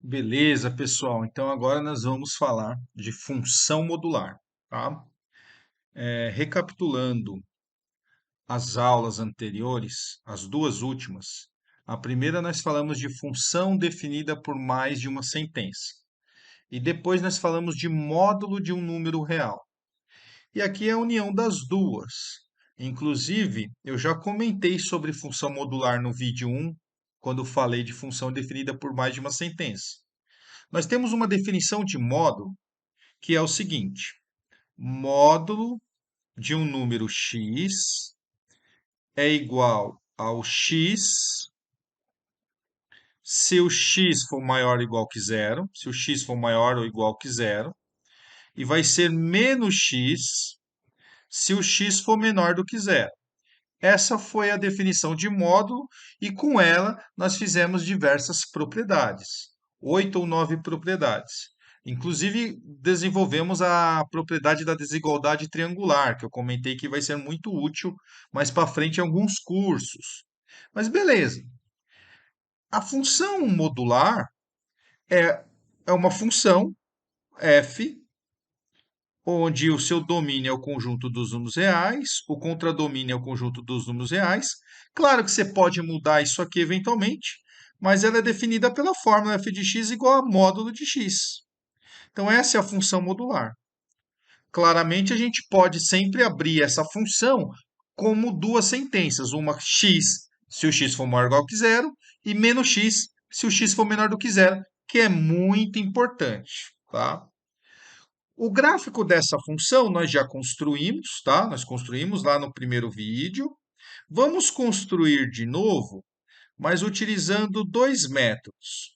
Beleza, pessoal. Então agora nós vamos falar de função modular, tá? Recapitulando as aulas anteriores, as duas últimas, a primeira nós falamos de função definida por mais de uma sentença. E depois nós falamos de módulo de um número real. E aqui é a união das duas. Inclusive, eu já comentei sobre função modular no vídeo 1, quando falei de função definida por mais de uma sentença. Nós temos uma definição de módulo que é o seguinte: módulo de um número x é igual ao x se o x for maior ou igual que zero, se o x for maior ou igual que zero, e vai ser menos x se o x for menor do que zero. Essa foi a definição de módulo e com ela nós fizemos diversas propriedades, 8 ou 9 propriedades. Inclusive, desenvolvemos a propriedade da desigualdade triangular, que eu comentei que vai ser muito útil mais para frente em alguns cursos. Mas beleza. A função modular é, é uma função f onde o seu domínio é o conjunto dos números reais, o contradomínio é o conjunto dos números reais. Claro que você pode mudar isso aqui eventualmente, mas ela é definida pela fórmula f de x igual a módulo de x. Então, essa é a função modular. Claramente, a gente pode sempre abrir essa função como duas sentenças, uma x se o x for maior ou igual que zero, e menos x se o x for menor do que zero, que é muito importante, tá? O gráfico dessa função nós já construímos, tá? Nós construímos lá no primeiro vídeo. Vamos construir de novo, mas utilizando dois métodos.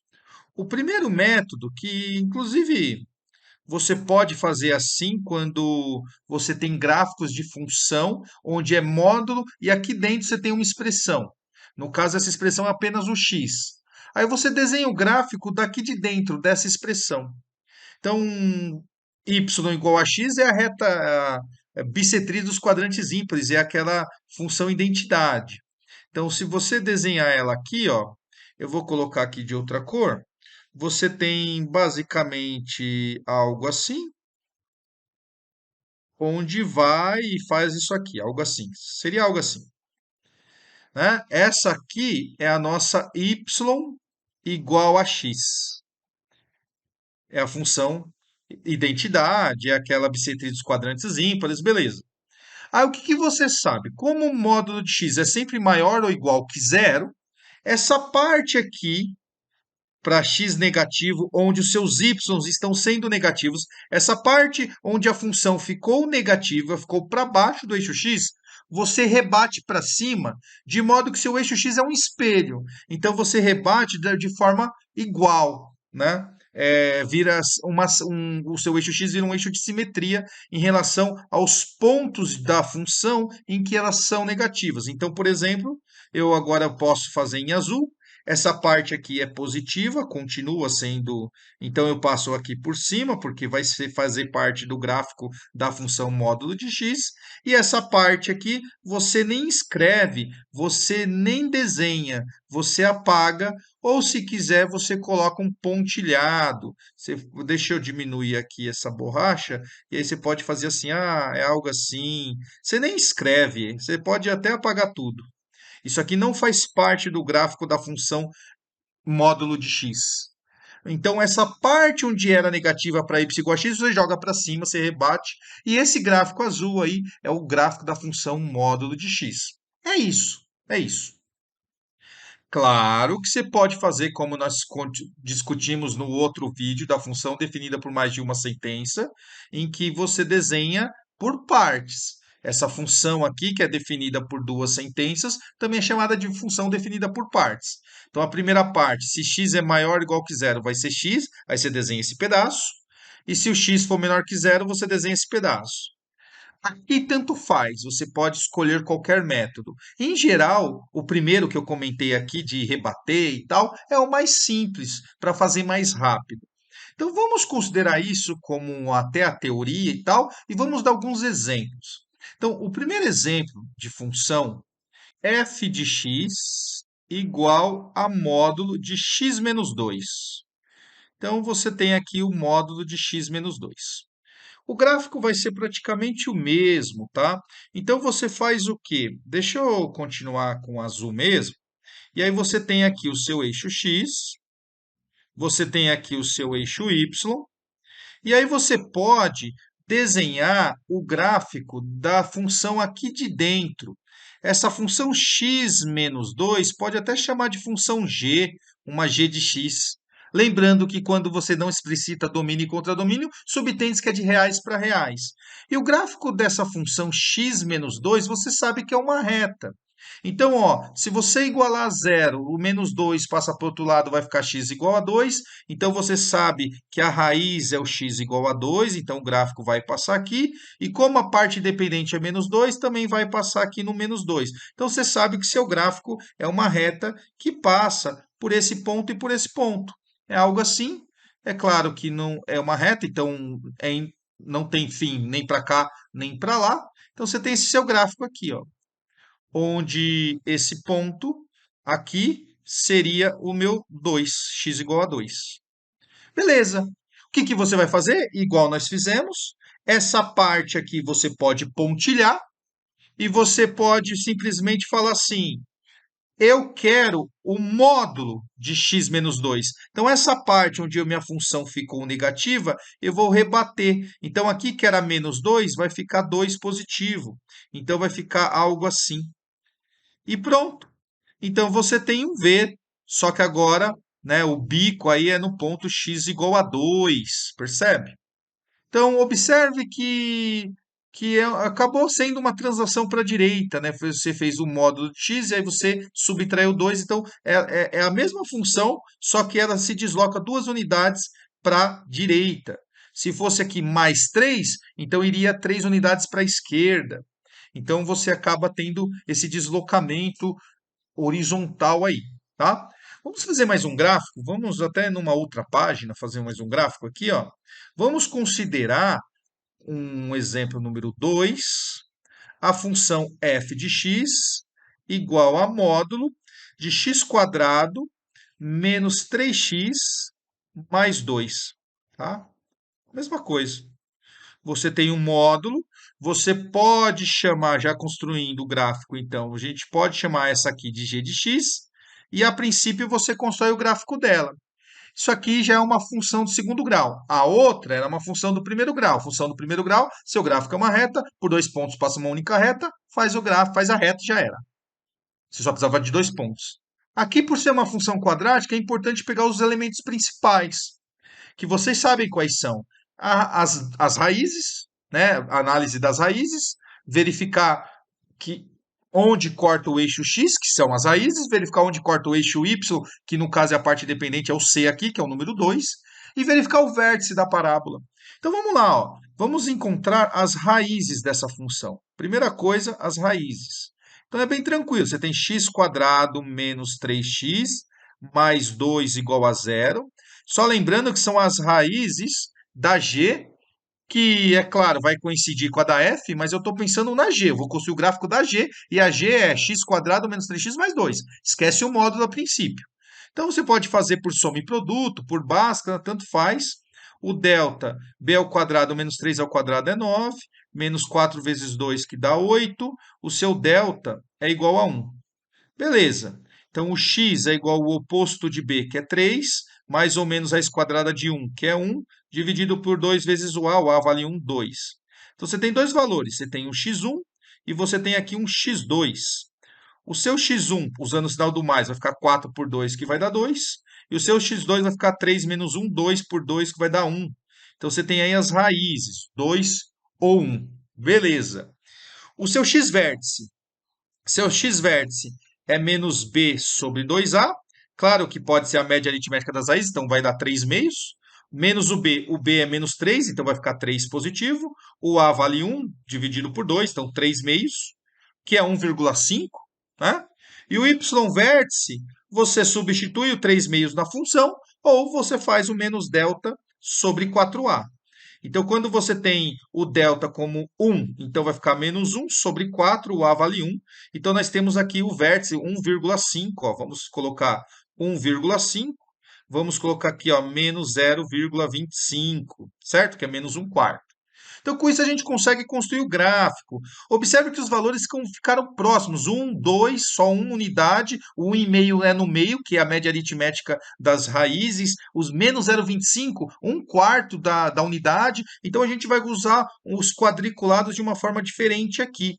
O primeiro método, que inclusive você pode fazer assim quando você tem gráficos de função, onde é módulo e aqui dentro você tem uma expressão. No caso, essa expressão é apenas o x. Aí você desenha o gráfico daqui de dentro dessa expressão. Então, y igual a x é a reta bissetriz dos quadrantes ímpares, é aquela função identidade. Então, se você desenhar ela aqui, ó, eu vou colocar aqui de outra cor, você tem basicamente algo assim, onde vai e faz isso aqui, algo assim. Seria algo assim, né? Essa aqui é a nossa y igual a x. É a função identidade, é aquela bissetriz dos quadrantes ímpares, beleza. Aí o que que você sabe? Como o módulo de x é sempre maior ou igual que zero, essa parte aqui, para x negativo, onde os seus y estão sendo negativos, essa parte onde a função ficou negativa, ficou para baixo do eixo x, você rebate para cima, de modo que seu eixo x é um espelho. Então você rebate de forma igual, né? Vira o seu eixo x vira um eixo de simetria em relação aos pontos da função em que elas são negativas. Então, por exemplo, eu agora posso fazer em azul. Essa parte aqui é positiva, continua sendo. Então, eu passo aqui por cima, porque vai fazer parte do gráfico da função módulo de x. E essa parte aqui, você nem escreve, você nem desenha, você apaga, ou se quiser, você coloca um pontilhado. Deixa eu diminuir aqui essa borracha, e aí você pode fazer assim: ah, é algo assim. Você nem escreve, você pode até apagar tudo. Isso aqui não faz parte do gráfico da função módulo de x. Então, essa parte onde era negativa para y igual a x, você joga para cima, você rebate. E esse gráfico azul aí é o gráfico da função módulo de x. É isso, é isso. Claro que você pode fazer como nós discutimos no outro vídeo da função definida por mais de uma sentença, em que você desenha por partes. Essa função aqui, que é definida por duas sentenças, também é chamada de função definida por partes. Então, a primeira parte, se x é maior ou igual que zero, vai ser x, aí você desenha esse pedaço. E se o x for menor que zero, você desenha esse pedaço. Aqui tanto faz, você pode escolher qualquer método. Em geral, o primeiro que eu comentei aqui de rebater e tal é o mais simples, para fazer mais rápido. Então vamos considerar isso como até a teoria e tal, e vamos dar alguns exemplos. Então, o primeiro exemplo de função f de x igual a módulo de x menos 2. Então, você tem aqui o módulo de x menos 2. O gráfico vai ser praticamente o mesmo, tá? Então, você faz o quê? Deixa eu continuar com o azul mesmo. E aí, você tem aqui o seu eixo x, você tem aqui o seu eixo y, e aí você pode desenhar o gráfico da função aqui de dentro. Essa função x menos 2 pode até chamar de função g, uma g de x. Lembrando que quando você não explicita domínio e contradomínio, subtende que é de reais para reais. E o gráfico dessa função x menos 2, você sabe que é uma reta. Então, ó, se você igualar a zero, o menos 2 passa para o outro lado, vai ficar x igual a 2. Então, você sabe que a raiz é o x igual a 2, então o gráfico vai passar aqui. E como a parte dependente é menos 2, também vai passar aqui no menos 2. Então, você sabe que seu gráfico é uma reta que passa por esse ponto e por esse ponto. É algo assim. É claro que não é uma reta, então não tem fim nem para cá, nem para lá. Então, você tem esse seu gráfico aqui, ó, onde esse ponto aqui seria o meu 2, x igual a 2. Beleza. O que que você vai fazer? Igual nós fizemos. Essa parte aqui você pode pontilhar e você pode simplesmente falar assim: eu quero o módulo de x menos 2. Então, essa parte onde a minha função ficou negativa, eu vou rebater. Então, aqui que era menos 2, vai ficar 2 positivo. Então, vai ficar algo assim. E pronto. Então você tem um V, só que agora, né, o bico aí é no ponto x igual a 2, percebe? Então observe que acabou sendo uma translação para a direita, né? Você fez o módulo de x e aí você subtraiu 2, então é a mesma função, só que ela se desloca 2 unidades para a direita. Se fosse aqui mais 3, então iria 3 unidades para a esquerda. Então você acaba tendo esse deslocamento horizontal aí, tá? Vamos fazer mais um gráfico? Vamos até numa outra página fazer mais um gráfico aqui, ó. Vamos considerar um exemplo número 2, a função f de x igual a módulo de x quadrado menos 3x mais 2, tá? Mesma coisa. Você tem um módulo, você pode chamar, já construindo o gráfico, então, a gente pode chamar essa aqui de g de x, e a princípio você constrói o gráfico dela. Isso aqui já é uma função do segundo grau. A outra era uma função do primeiro grau. Função do primeiro grau, seu gráfico é uma reta, por 2 pontos passa uma única reta, faz o gráfico, faz a reta e já era. Você só precisava de 2 pontos. Aqui, por ser uma função quadrática, é importante pegar os elementos principais que vocês sabem quais são. As raízes, né? Análise das raízes, verificar que onde corta o eixo x, que são as raízes, verificar onde corta o eixo y, que no caso é a parte dependente, é o c aqui, que é o número 2, e verificar o vértice da parábola. Então vamos lá, ó. Vamos encontrar as raízes dessa função. Primeira coisa, as raízes. Então é bem tranquilo, você tem x quadrado menos 3x mais 2 igual a 0. Só lembrando que são as raízes da g, que, é claro, vai coincidir com a da f, mas eu estou pensando na g. Eu vou construir o gráfico da g, e a g é x quadrado menos 3x mais 2. Esquece o módulo a princípio. Então, você pode fazer por soma e produto, por Bhaskara, tanto faz. O delta, b ao quadrado menos 3 ao quadrado é 9, menos 4 vezes 2, que dá 8. O seu delta é igual a 1. Beleza. Então, o x é igual ao oposto de b, que é 3, mais ou menos a raiz quadrada de 1, que é 1, dividido por 2 vezes o a vale 1, 2. Então, você tem dois valores. Você tem um x1 e você tem aqui um x2. O seu x1, usando o sinal do mais, vai ficar 4 por 2, que vai dar 2. E o seu x2 vai ficar 3 menos 1, 2 por 2, que vai dar 1. Então, você tem aí as raízes, 2 ou 1. Beleza. O seu x-vértice. Seu x-vértice é menos b sobre 2a. Claro que pode ser a média aritmética das raízes, então vai dar 3 meios. Menos o b é menos 3, então vai ficar 3 positivo. O a vale 1, dividido por 2, então 3 meios, que é 1,5. Né? E o y-vértice, você substitui o 3 meios na função, ou você faz o menos delta sobre 4a. Então, quando você tem o delta como 1, então vai ficar menos 1 sobre 4, o a vale 1. Então, nós temos aqui o vértice 1,5. Vamos colocar 1,5. vamos colocar aqui, ó, menos 0,25, certo? Que é menos um quarto. Então, com isso, a gente consegue construir o gráfico. Observe que os valores ficaram próximos. 1, 2, só uma unidade. O 1,5 é no meio, que é a média aritmética das raízes. Os menos 0,25, um quarto da unidade. Então, a gente vai usar os quadriculados de uma forma diferente aqui.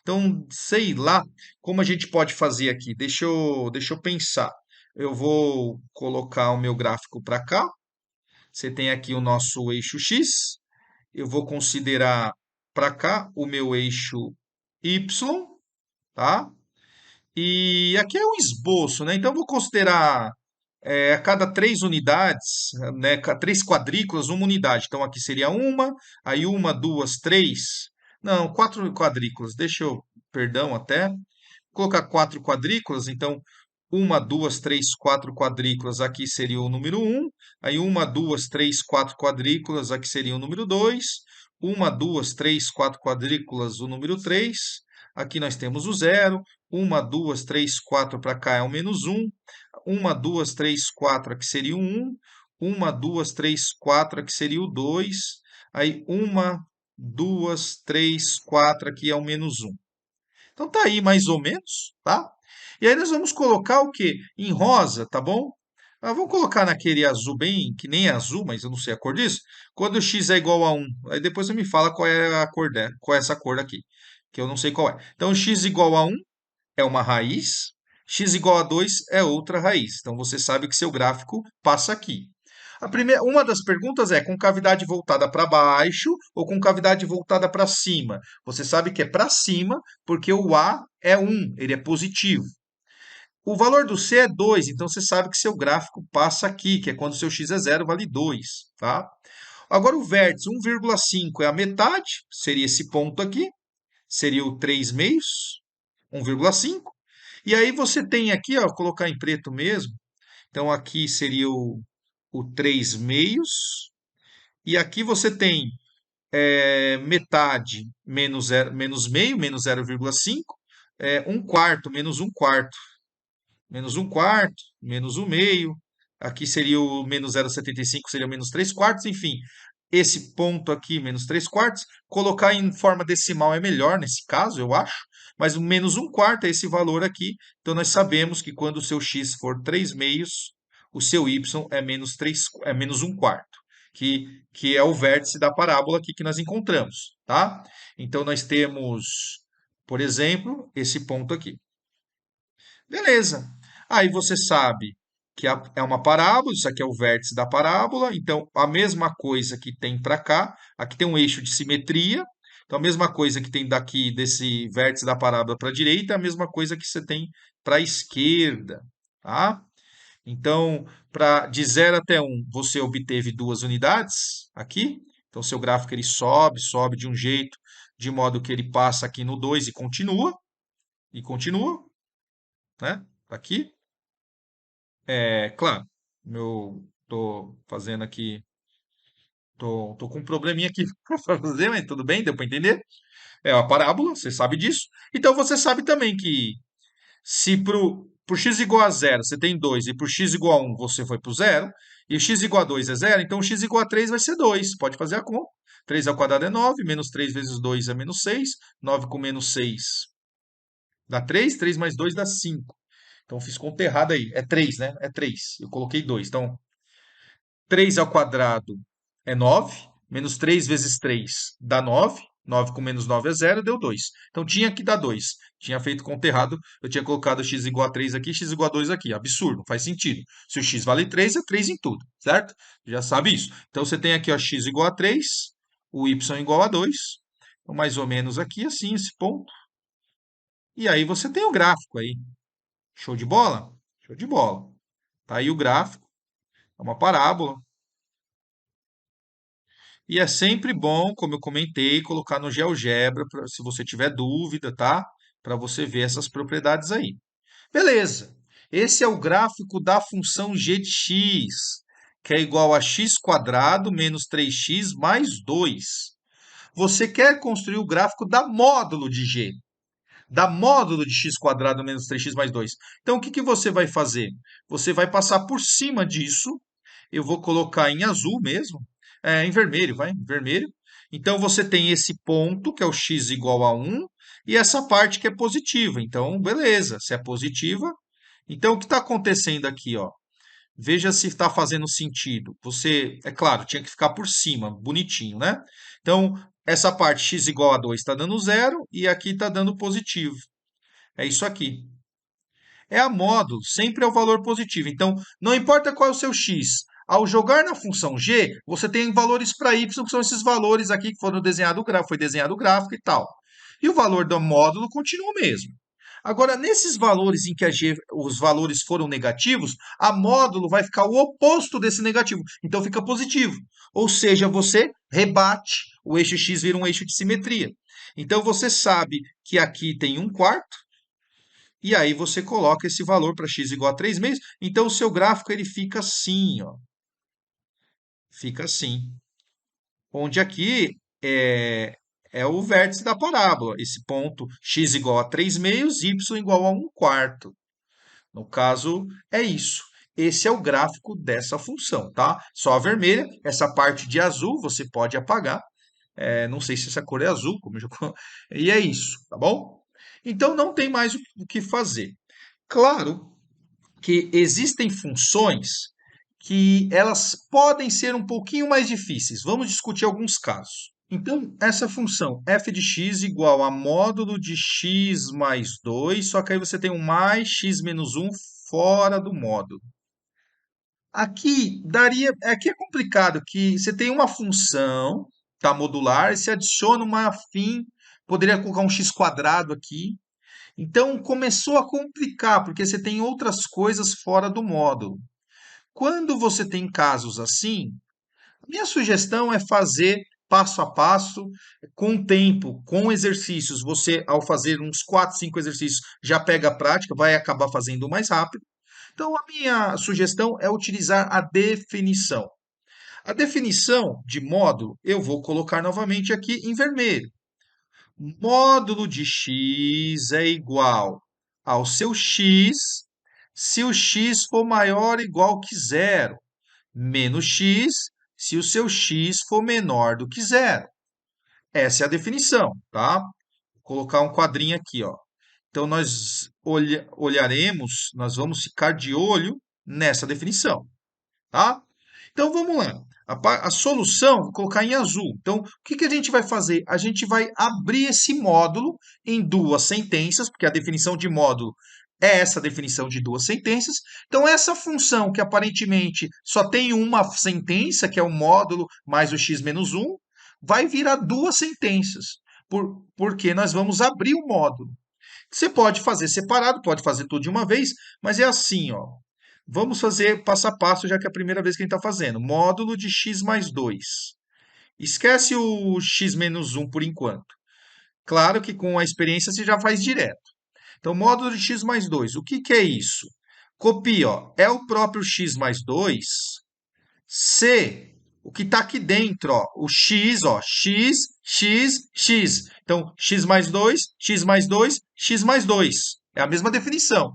Então, sei lá como a gente pode fazer aqui. Deixa eu pensar. Eu vou colocar o meu gráfico para cá. Você tem aqui o nosso eixo X. Eu vou considerar para cá o meu eixo Y, tá? E aqui é um esboço, né? Então, eu vou considerar a cada três unidades, né? Três quadrículas, uma unidade. Então, aqui seria uma, aí uma, duas, três. Não, quatro quadrículas. Perdão, até colocar quatro quadrículas, então uma, duas, três, quatro quadrículas, aqui seria o número um. Aí uma, duas, três, quatro quadrículas, aqui seria o número 2. Uma, duas, três, quatro quadrículas, o número 3. Aqui nós temos o zero. Uma, duas, três, quatro para cá é o menos um. Uma, duas, três, quatro, aqui seria o 1. Uma, duas, três, quatro, aqui seria o 2. Aí uma, duas, três, quatro, aqui é o menos um. Então tá aí mais ou menos, tá? E aí nós vamos colocar o quê? Em rosa, tá bom? Vamos colocar naquele azul bem, que nem é azul, mas eu não sei a cor disso. Quando o x é igual a 1, aí depois você me fala qual é a cor dela, qual é essa cor aqui, que eu não sei qual é. Então x igual a 1 é uma raiz, x igual a 2 é outra raiz. Então você sabe que seu gráfico passa aqui. Uma das perguntas é com cavidade voltada para baixo ou com cavidade voltada para cima. Você sabe que é para cima, porque o A é 1, ele é positivo. O valor do C é 2, então você sabe que seu gráfico passa aqui, que é quando seu x é 0, vale 2, tá? Agora o vértice 1,5 é a metade, seria esse ponto aqui, seria o 3 meios, 1,5. E aí você tem aqui, ó, vou colocar em preto mesmo, então aqui seria o 3 meios, e aqui você tem metade menos, menos meio, menos 0,5, um quarto, menos um quarto, menos um quarto, menos um meio, aqui seria o menos 0,75, seria menos 3 quartos, enfim. Esse ponto aqui, menos 3 quartos, colocar em forma decimal é melhor nesse caso, eu acho, mas o menos um quarto é esse valor aqui, então nós sabemos que quando o seu x for 3 meios, o seu y é menos 3, é menos um quarto, que é o vértice da parábola aqui que nós encontramos, tá? Então nós temos, por exemplo, esse ponto aqui. Beleza. Aí você sabe que é uma parábola, isso aqui é o vértice da parábola, então a mesma coisa que tem para cá, aqui tem um eixo de simetria, então a mesma coisa que tem daqui desse vértice da parábola para a direita, é a mesma coisa que você tem para a esquerda, tá? Então, de 0 até 1, você obteve duas unidades aqui, então seu gráfico ele sobe de um jeito, de modo que ele passa aqui no 2 e continua, né? Aqui. É, claro, tô fazendo aqui, tô com um probleminha aqui para fazer, mas tudo bem, deu para entender? É uma parábola, você sabe disso. Então você sabe também que se por x igual a zero você tem 2 e por x igual a 1 você foi para o zero, e o x igual a 2 é zero, então o x igual a 3 vai ser 2. Pode fazer a conta. 3 ao quadrado é 9, menos 3 vezes 2 é menos 6, 9 com menos 6 dá 3, 3 mais 2 dá 5. Então fiz conta errada aí. É 3, né? É 3. Eu coloquei 2. Então 3 ao quadrado é 9, menos 3 vezes 3 dá 9, 9 com menos 9 é zero, deu 2. Então tinha que dar 2. Tinha feito conta errado, eu tinha colocado x igual a 3 aqui, x igual a 2 aqui. Absurdo, não faz sentido. Se o x vale 3, é 3 em tudo, certo? Já sabe isso. Então você tem aqui ó, x igual a 3, o y igual a 2. Então, mais ou menos aqui, assim, esse ponto. E aí você tem o gráfico aí. Show de bola? Show de bola. Tá aí o gráfico, é uma parábola. E é sempre bom, como eu comentei, colocar no GeoGebra, se você tiver dúvida, tá? Para você ver essas propriedades aí. Beleza. Esse é o gráfico da função g de x, que é igual a x quadrado menos 3x mais 2. Você quer construir o gráfico da módulo de g. dá módulo de x quadrado menos 3x mais 2. Então, o que que você vai fazer? Você vai passar por cima disso, eu vou colocar em azul mesmo, em vermelho, vai, em vermelho. Então, você tem esse ponto, que é o x igual a 1, e essa parte que é positiva. Então, beleza, se é positiva. Então, o que está acontecendo aqui, ó? Veja se está fazendo sentido. Você, é claro, tinha que ficar por cima, bonitinho, né? Então, essa parte x igual a 2 está dando zero e aqui está dando positivo. É isso aqui. É a módulo, sempre é o valor positivo. Então, não importa qual é o seu x. Ao jogar na função g, você tem valores para y, que são esses valores aqui que foram desenhado, foi desenhado o gráfico e tal. E o valor do módulo continua o mesmo. Agora, nesses valores em que os valores foram negativos, a módulo vai ficar o oposto desse negativo. Então, fica positivo. Ou seja, você rebate, o eixo x vira um eixo de simetria. Então, você sabe que aqui tem 1/4, e aí você coloca esse valor para x igual a 3/2. Então, o seu gráfico ele fica assim, ó. Fica assim. Onde aqui é o vértice da parábola. Esse ponto x igual a 3/2, y igual a 1/4. No caso, é isso. Esse é o gráfico dessa função, tá? Só a vermelha, essa parte de azul você pode apagar. Não sei se essa cor é azul, como eu já... E é isso, tá bom? Então, não tem mais o que fazer. Claro que existem funções que elas podem ser um pouquinho mais difíceis. Vamos discutir alguns casos. Então, essa função f de x igual a módulo de x mais 2, só que aí você tem um mais x menos 1 fora do módulo. Aqui é complicado, que você tem uma função, tá, modular, e você adiciona uma afim, poderia colocar um x quadrado aqui. Então, começou a complicar, porque você tem outras coisas fora do módulo. Quando você tem casos assim, minha sugestão é fazer passo a passo, com tempo, com exercícios. Você, ao fazer uns 4, 5 exercícios, já pega a prática, vai acabar fazendo mais rápido. Então, a minha sugestão é utilizar a definição. A definição de módulo, eu vou colocar novamente aqui em vermelho. Módulo de x é igual ao seu x, se o x for maior ou igual que zero, menos x, se o seu x for menor do que zero. Essa é a definição, tá? Vou colocar um quadrinho aqui, ó. Então, nós olharemos, nós vamos ficar de olho nessa definição, tá? Então, vamos lá. A solução, vou colocar em azul. Então, o que que a gente vai fazer? A gente vai abrir esse módulo em duas sentenças, porque a definição de módulo é essa definição de duas sentenças. Então, essa função que aparentemente só tem uma sentença, que é o módulo mais o x menos 1, vai virar duas sentenças, porque nós vamos abrir o módulo. Você pode fazer separado, pode fazer tudo de uma vez, mas é assim, ó. Vamos fazer passo a passo, já que é a primeira vez que a gente está fazendo. Módulo de x mais 2. Esquece o x menos 1 por enquanto. Claro que com a experiência você já faz direto. Então, módulo de x mais 2. O que que é isso? Copia, ó. É o próprio x mais 2. C, o que está aqui dentro, ó. O x, ó. X, x, x. Então, x mais 2, x mais 2, x mais 2. É a mesma definição.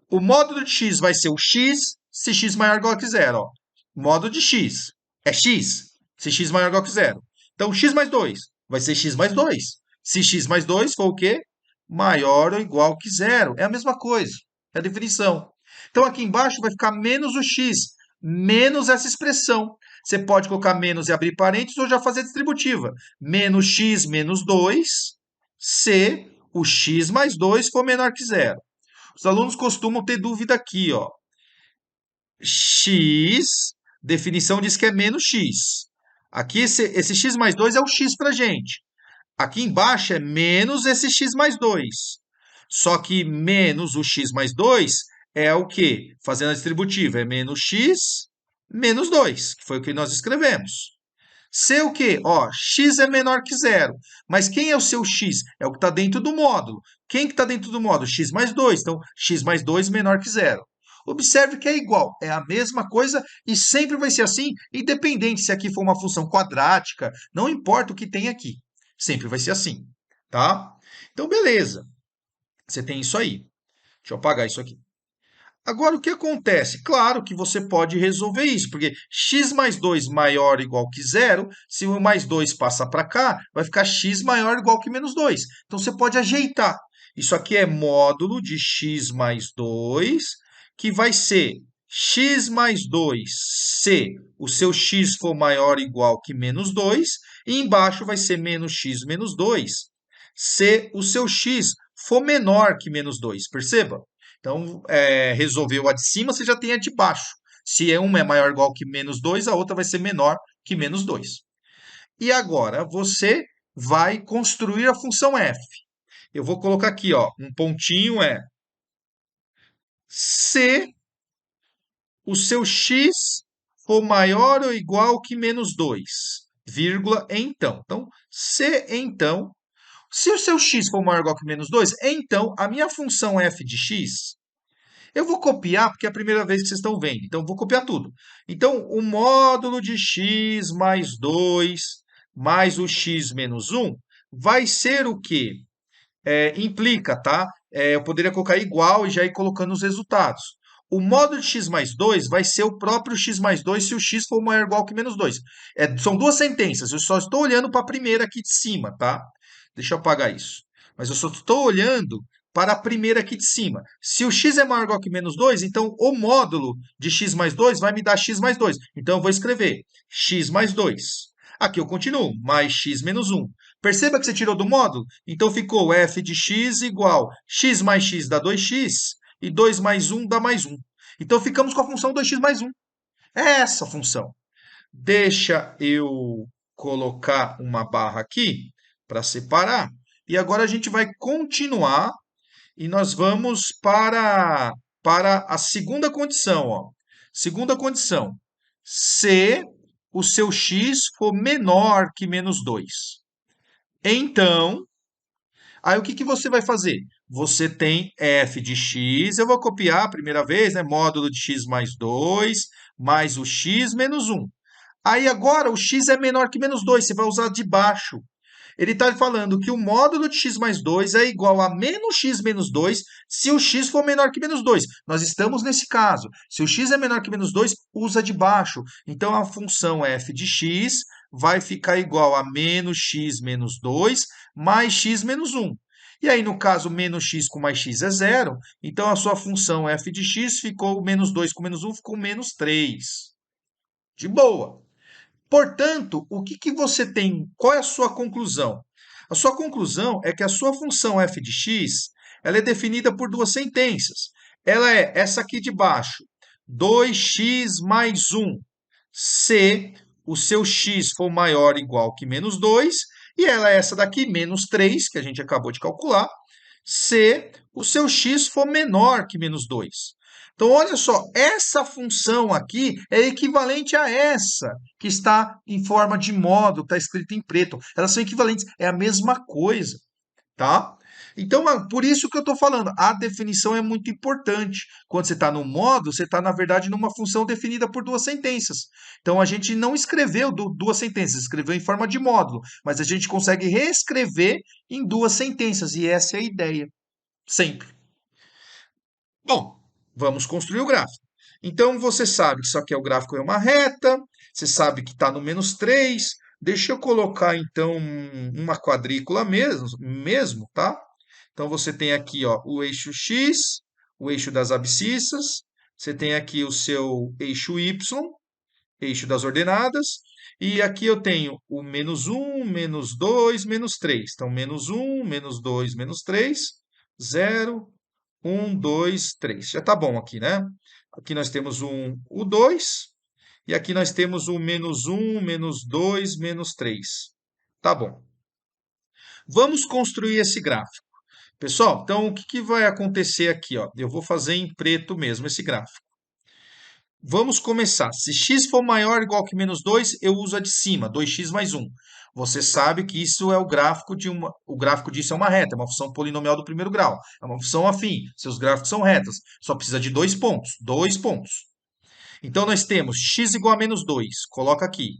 O módulo de x vai ser o x se x maior ou igual que zero. Ó. Módulo de x é x se x maior ou igual que zero. Então, x mais 2 vai ser x mais 2. Se x mais 2 for o quê? Maior ou igual que zero. É a mesma coisa. É a definição. Então, aqui embaixo vai ficar menos o x, menos essa expressão. Você pode colocar menos e abrir parênteses ou já fazer distributiva. Menos x menos 2 se o x mais 2 for menor que zero. Os alunos costumam ter dúvida aqui, ó. X, definição diz que é menos x. Aqui, esse x mais 2 é o x para gente. Aqui embaixo é menos esse x mais 2. Só que menos o x mais 2 é o quê? Fazendo a distributiva, é menos x menos 2, que foi o que nós escrevemos. C o quê? Ó, x é menor que zero. Mas quem é o seu x? É o que está dentro do módulo. Quem que está dentro do módulo? X mais 2. Então, x mais 2 menor que zero. Observe que é igual, é a mesma coisa e sempre vai ser assim, independente se aqui for uma função quadrática, não importa o que tem aqui. Sempre vai ser assim, tá? Então, beleza. Você tem isso aí. Deixa eu apagar isso aqui. Agora, o que acontece? Claro que você pode resolver isso, porque x mais 2 maior ou igual que zero, se o mais 2 passar para cá, vai ficar x maior ou igual que menos 2. Então, você pode ajeitar. Isso aqui é módulo de x mais 2, que vai ser x mais 2 se o seu x for maior ou igual que menos 2, e embaixo vai ser menos x menos 2, se o seu x for menor que menos 2. Perceba? Então, resolveu a de cima, você já tem a de baixo. Se uma é maior ou igual que menos 2, a outra vai ser menor que menos 2. E agora você vai construir a função f. Eu vou colocar aqui, ó, um pontinho se o seu x for maior ou igual que menos 2, vírgula, então. Então, se o seu x for maior ou igual que menos 2, então a minha função f de x. Eu vou copiar porque é a primeira vez que vocês estão vendo. Então, vou copiar tudo. Então, o módulo de x mais 2 mais o x menos 1 vai ser o quê? Implica, tá? Eu poderia colocar igual e já ir colocando os resultados. O módulo de x mais 2 vai ser o próprio x mais 2 se o x for maior ou igual que menos 2. São duas sentenças. Eu só estou olhando para a primeira aqui de cima, tá? Deixa eu apagar isso. Mas eu só estou olhando para a primeira aqui de cima. Se o x é maior ou igual que menos 2, então o módulo de x mais 2 vai me dar x mais 2. Então eu vou escrever x mais 2. Aqui eu continuo, mais x menos 1. Perceba que você tirou do módulo? Então ficou f de x igual x mais x dá 2x e 2 mais 1 dá mais 1. Então ficamos com a função 2x mais 1. É essa a função. Deixa eu colocar uma barra aqui para separar. E agora a gente vai continuar e nós vamos para a segunda condição. Ó. Segunda condição. Se o seu x for menor que menos 2. Então, aí o que você vai fazer? Você tem f de x, eu vou copiar a primeira vez, né? Módulo de x mais 2, mais o x menos 1. Aí agora o x é menor que menos 2, você vai usar de baixo. Ele está falando que o módulo de x mais 2 é igual a menos x menos 2 se o x for menor que menos 2. Nós estamos nesse caso. Se o x é menor que menos 2, usa de baixo. Então, a função f de x vai ficar igual a menos x menos 2 mais x menos 1. E aí, no caso, menos x com mais x é zero. Então, a sua função f de x ficou menos 2 com menos 1, ficou menos 3. De boa. Portanto, o que você tem? Qual é a sua conclusão? A sua conclusão é que a sua função f de x ela é definida por duas sentenças. Ela é essa aqui de baixo, 2x mais 1, se o seu x for maior ou igual que menos 2, e ela é essa daqui, menos 3, que a gente acabou de calcular, se o seu x for menor que menos 2. Então, olha só, essa função aqui é equivalente a essa, que está em forma de módulo, está escrita em preto. Elas são equivalentes, é a mesma coisa, tá? Então, por isso que eu estou falando, a definição é muito importante. Quando você está no módulo, você está, na verdade, numa função definida por duas sentenças. Então, a gente não escreveu duas sentenças, escreveu em forma de módulo, mas a gente consegue reescrever em duas sentenças, e essa é a ideia, sempre. Bom, vamos construir o gráfico. Então, você sabe que isso aqui é o gráfico é uma reta, você sabe que está no menos 3. Deixa eu colocar, então, uma quadrícula mesmo, tá? Então, você tem aqui ó, o eixo X, o eixo das abscissas, você tem aqui o seu eixo Y, eixo das ordenadas, e aqui eu tenho o menos 1, menos 2, menos 3. Então, menos 1, menos 2, menos 3, 0, 1, 2, 3. Já está bom aqui, né? Aqui nós temos o 2, e aqui nós temos o menos 1, menos 2, menos 3. Tá bom. Vamos construir esse gráfico. Pessoal, então o que vai acontecer aqui? Ó? Eu vou fazer em preto mesmo esse gráfico. Vamos começar. Se x for maior ou igual que menos 2, eu uso a de cima, 2x mais 1. Você sabe que isso é o gráfico de uma. O gráfico disso é uma reta, é uma função polinomial do primeiro grau. É uma função afim. Seus gráficos são retas. Só precisa de dois pontos. Dois pontos. Então nós temos x igual a menos 2. Coloca aqui.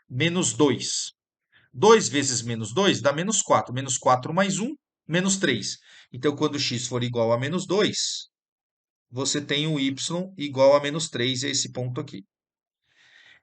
Menos 2. 2 vezes menos 2 dá menos 4. Menos 4 mais 1 menos 3. Então, quando x for igual a menos 2, você tem o y igual a menos 3, é esse ponto aqui.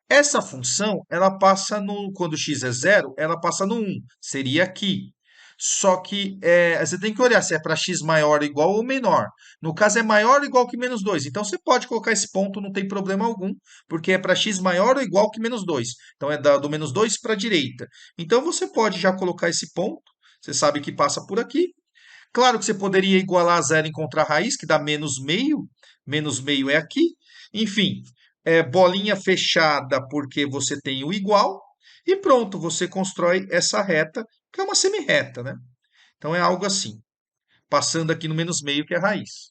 Essa função, ela passa no, quando x é zero, ela passa no 1, seria aqui. Só que você tem que olhar se é para x maior, igual ou menor. No caso, é maior ou igual que menos 2. Então, você pode colocar esse ponto, não tem problema algum, porque é para x maior ou igual que menos 2. Então, é do menos 2 para a direita. Então, você pode já colocar esse ponto, você sabe que passa por aqui. Claro que você poderia igualar a zero e encontrar a raiz, que dá menos meio é aqui. Enfim, bolinha fechada porque você tem o igual, e pronto, você constrói essa reta, que é uma semirreta, né? Então é algo assim, passando aqui no menos meio, que é a raiz.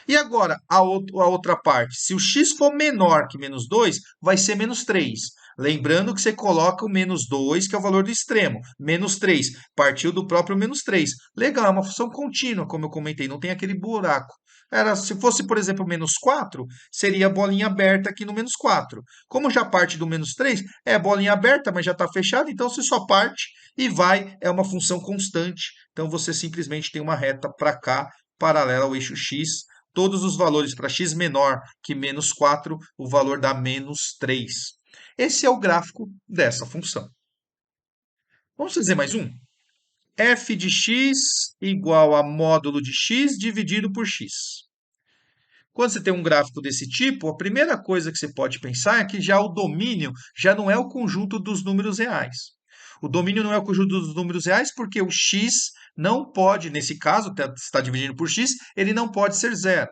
E agora, a outra parte. Se o x for menor que menos 2, vai ser menos 3. Lembrando que você coloca o menos 2, que é o valor do extremo. Menos 3. Partiu do próprio menos 3. Legal, é uma função contínua, como eu comentei, não tem aquele buraco. Se fosse, por exemplo, menos 4, seria a bolinha aberta aqui no menos 4. Como já parte do menos 3, é bolinha aberta, mas já está fechada, então você só parte e vai. É uma função constante. Então você simplesmente tem uma reta para cá, paralela ao eixo x, todos os valores para x menor que menos 4, o valor dá menos 3. Esse é o gráfico dessa função. Vamos fazer mais um? F de x igual a módulo de x dividido por x. Quando você tem um gráfico desse tipo, a primeira coisa que você pode pensar é que já o domínio já não é o conjunto dos números reais. O domínio não é o conjunto dos números reais porque o x não pode, nesse caso, está dividindo por x, ele não pode ser zero.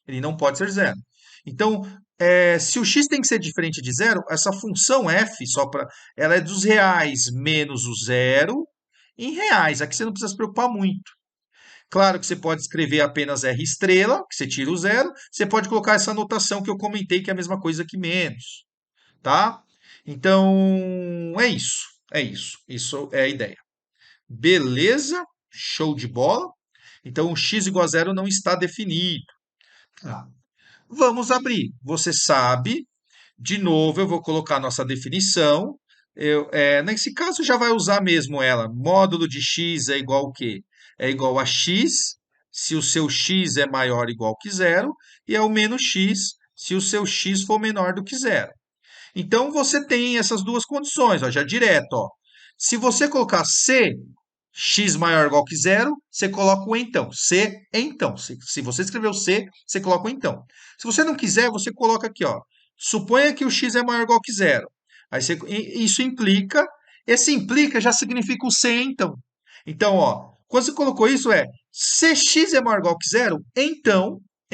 Ele não pode ser zero. Então, se o x tem que ser diferente de zero, essa função f, ela é dos reais menos o zero em reais. Aqui você não precisa se preocupar muito. Claro que você pode escrever apenas R estrela, que você tira o zero. Você pode colocar essa anotação que eu comentei, que é a mesma coisa que menos, tá? Então, é isso. É isso. Isso é a ideia. Beleza? Show de bola. Então, o x igual a zero não está definido. Tá. Vamos abrir. Você sabe, de novo, eu vou colocar a nossa definição. Nesse caso, já vai usar mesmo ela. Módulo de x é igual ao quê? É igual a x, se o seu x é maior ou igual que zero, e é o menos x, se o seu x for menor do que zero. Então, você tem essas duas condições, ó, já direto. Ó. Se você colocar C, x maior ou igual que zero, você coloca o então. C, então. Se você escreveu C, você coloca o então. Se você não quiser, você coloca aqui, ó. Suponha que o x é maior ou igual que zero. Isso implica, esse implica já significa o C, então. Então, ó, quando você colocou isso, se x é maior ou igual que zero,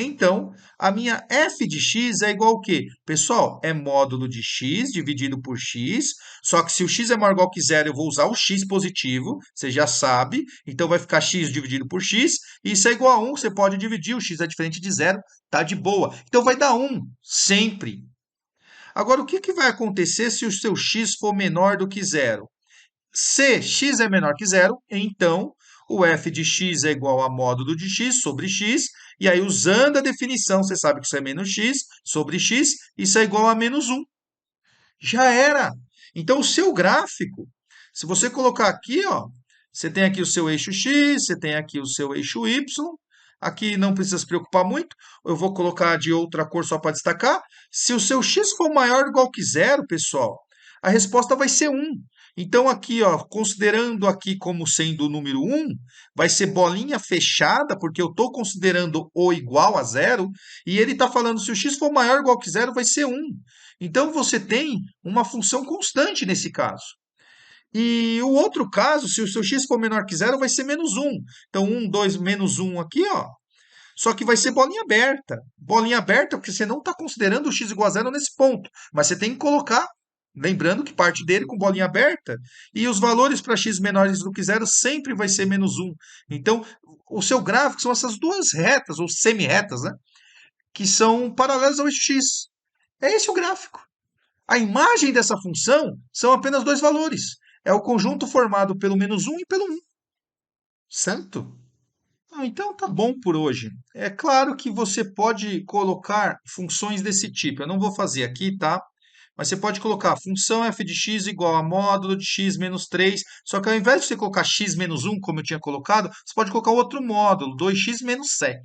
então, a minha f de x é igual ao quê? Pessoal, é módulo de x dividido por x, só que se o x é maior ou igual que zero, eu vou usar o x positivo, você já sabe, então vai ficar x dividido por x, e isso é igual a 1, você pode dividir, o x é diferente de zero, tá de boa. Então vai dar 1, sempre. Agora, o que, que vai acontecer se o seu x for menor do que zero? Se x é menor que zero, então o f de x é igual a módulo de x sobre x, e aí usando a definição, você sabe que isso é menos x sobre x, isso é igual a menos 1. Já era. Então o seu gráfico, se você colocar aqui, ó, você tem aqui o seu eixo x, você tem aqui o seu eixo y, aqui não precisa se preocupar muito, eu vou colocar de outra cor só para destacar. Se o seu x for maior ou igual que zero, pessoal, a resposta vai ser 1. Então, aqui, ó, considerando aqui como sendo o número 1, vai ser bolinha fechada, porque eu estou considerando o igual a zero, e ele está falando se o x for maior ou igual que zero, vai ser 1. Então, você tem uma função constante nesse caso. E o outro caso, se o seu x for menor que zero, vai ser menos 1. Então, 1, 2, menos 1 aqui, ó. Só que vai ser bolinha aberta. Bolinha aberta porque você não está considerando o x igual a zero nesse ponto. Mas você tem que colocar, lembrando que parte dele com bolinha aberta. E os valores para x menores do que zero sempre vai ser menos 1. Então, o seu gráfico são essas duas retas, ou semi-retas, né? Que são paralelas ao eixo x. É esse o gráfico. A imagem dessa função são apenas dois valores. É o conjunto formado pelo menos 1 e pelo 1. Certo? Então tá bom por hoje. É claro que você pode colocar funções desse tipo. Eu não vou fazer aqui, tá? Mas você pode colocar função f de x igual a módulo de x menos 3. Só que ao invés de você colocar x menos 1, como eu tinha colocado, você pode colocar outro módulo, 2x menos 7.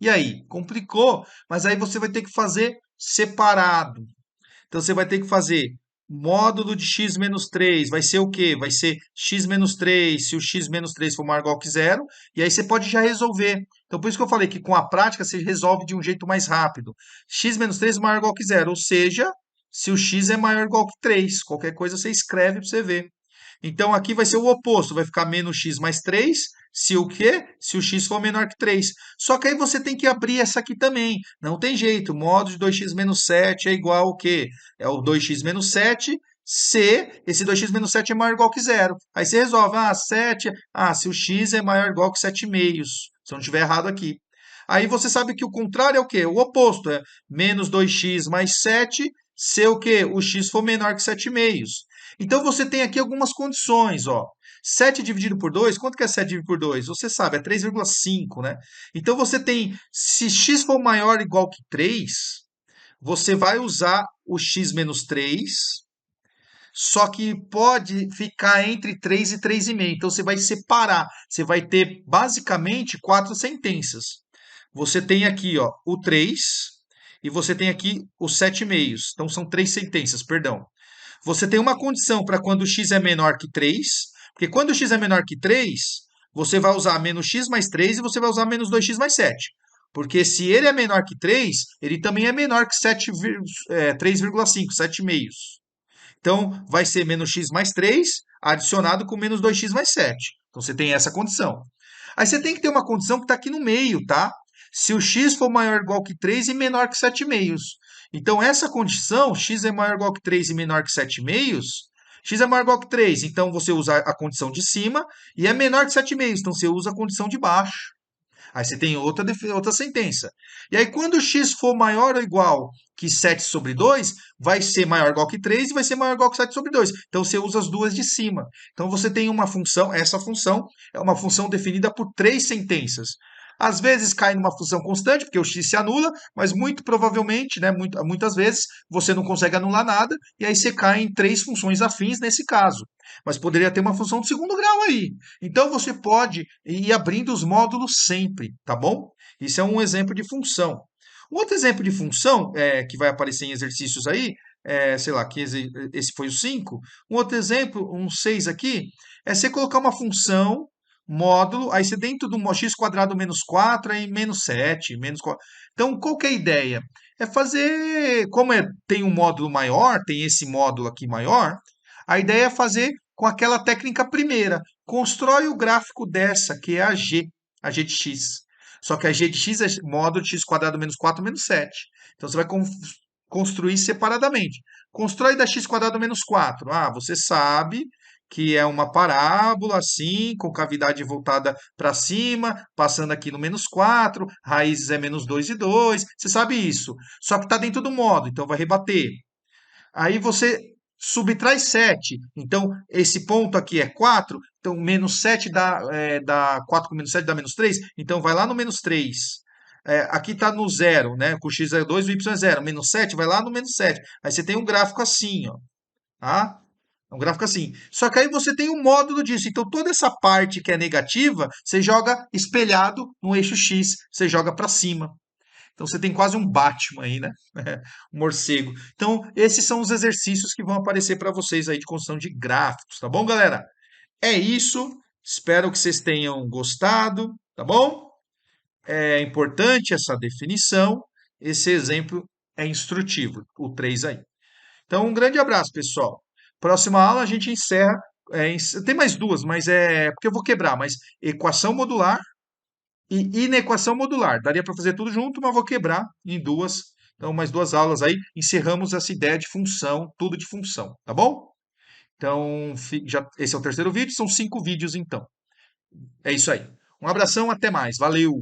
E aí? Complicou, mas aí você vai ter que fazer separado. Então você vai ter que fazer módulo de x menos 3, vai ser o quê? Vai ser x menos 3, se o x menos 3 for maior ou igual que zero, e aí você pode já resolver. Então por isso que eu falei que com a prática você resolve de um jeito mais rápido. X menos 3 é maior ou igual que zero, ou seja, se o x é maior ou igual que 3, qualquer coisa você escreve para você ver. Então aqui vai ser o oposto, vai ficar menos x mais 3, se o quê? Se o x for menor que 3. Só que aí você tem que abrir essa aqui também. Não tem jeito, módulo de 2x menos 7 é igual ao quê? É o 2x menos 7, se esse 2x menos 7 é maior ou igual que zero. Aí você resolve, 7, se o x é maior ou igual que 7 meios, se eu não estiver errado aqui. Aí você sabe que o contrário é o quê? O oposto, é menos 2x mais 7, se o quê? O x for menor que 7 meios. Então você tem aqui algumas condições, ó. 7 dividido por 2, quanto que é 7 dividido por 2? Você sabe, é 3,5, né? Então você tem, se x for maior ou igual que 3, você vai usar o x menos 3, só que pode ficar entre 3 e 3,5. Então você vai separar. Você vai ter basicamente quatro sentenças. Você tem aqui, ó, o 3 e você tem aqui os 7 meios. Então são três sentenças, perdão. Você tem uma condição para quando x é menor que 3, porque quando x é menor que 3, você vai usar menos x mais 3 e você vai usar menos 2x mais 7. Porque se ele é menor que 3, ele também é menor que 3,5, 7 meios. Então, vai ser menos x mais 3 adicionado com menos 2x mais 7. Então, você tem essa condição. Aí você tem que ter uma condição que está aqui no meio, tá? Se o x for maior ou igual que 3 e menor que 7 meios. Então, essa condição, x é maior ou igual que 3 e menor que 7 meios, x é maior ou igual que 3, então você usa a condição de cima, e é menor que 7 meios, então você usa a condição de baixo. Aí você tem outra sentença. E aí, quando x for maior ou igual que 7 sobre 2, vai ser maior ou igual que 3 e vai ser maior ou igual que 7 sobre 2. Então, você usa as duas de cima. Então, você tem uma função, essa função é uma função definida por três sentenças. Às vezes cai numa função constante, porque o x se anula, mas muito provavelmente, né, muitas vezes, você não consegue anular nada, e aí você cai em três funções afins nesse caso. Mas poderia ter uma função de segundo grau aí. Então você pode ir abrindo os módulos sempre, tá bom? Isso é um exemplo de função. Um outro exemplo de função que vai aparecer em exercícios aí, sei lá, que esse foi o 5. Um outro exemplo, um 6 aqui, é você colocar uma função, módulo, aí você dentro do x quadrado menos 4, aí menos 7, menos 4. Então, qual que é a ideia? É fazer, como tem um módulo maior, tem esse módulo aqui maior, a ideia é fazer com aquela técnica primeira. Constrói o gráfico dessa, que é a g de x. Só que a g de x é módulo de x quadrado menos 4 menos 7. Então você vai construir separadamente. Constrói da x quadrado menos 4. Você sabe que é uma parábola assim, com cavidade voltada para cima, passando aqui no menos 4, raízes é menos 2 e 2. Você sabe isso. Só que está dentro do módulo, então vai rebater. Aí você subtrai 7. Então, esse ponto aqui é 4. Então, menos 7 dá 4 com menos 7 dá menos 3. Então, vai lá no menos 3. Aqui está no zero, né? Com o x é 2, o y é 0. Menos 7 vai lá no menos 7. Aí você tem um gráfico assim, ó. Tá? É um gráfico assim. Só que aí você tem um módulo disso. Então, toda essa parte que é negativa, você joga espelhado no eixo x. Você joga para cima. Então você tem quase um Batman aí, né? Um morcego. Então, esses são os exercícios que vão aparecer para vocês aí de construção de gráficos, tá bom, galera? É isso. Espero que vocês tenham gostado, tá bom? É importante essa definição. Esse exemplo é instrutivo, o 3 aí. Então, um grande abraço, pessoal. Próxima aula a gente encerra. Tem mais duas, mas é porque eu vou quebrar, mas equação modular e inequação modular. Daria para fazer tudo junto, mas vou quebrar em duas. Então, mais duas aulas aí. Encerramos essa ideia de função, tudo de função, tá bom? Então, esse é o terceiro vídeo, são 5 vídeos então. É isso aí. Um abração, até mais. Valeu!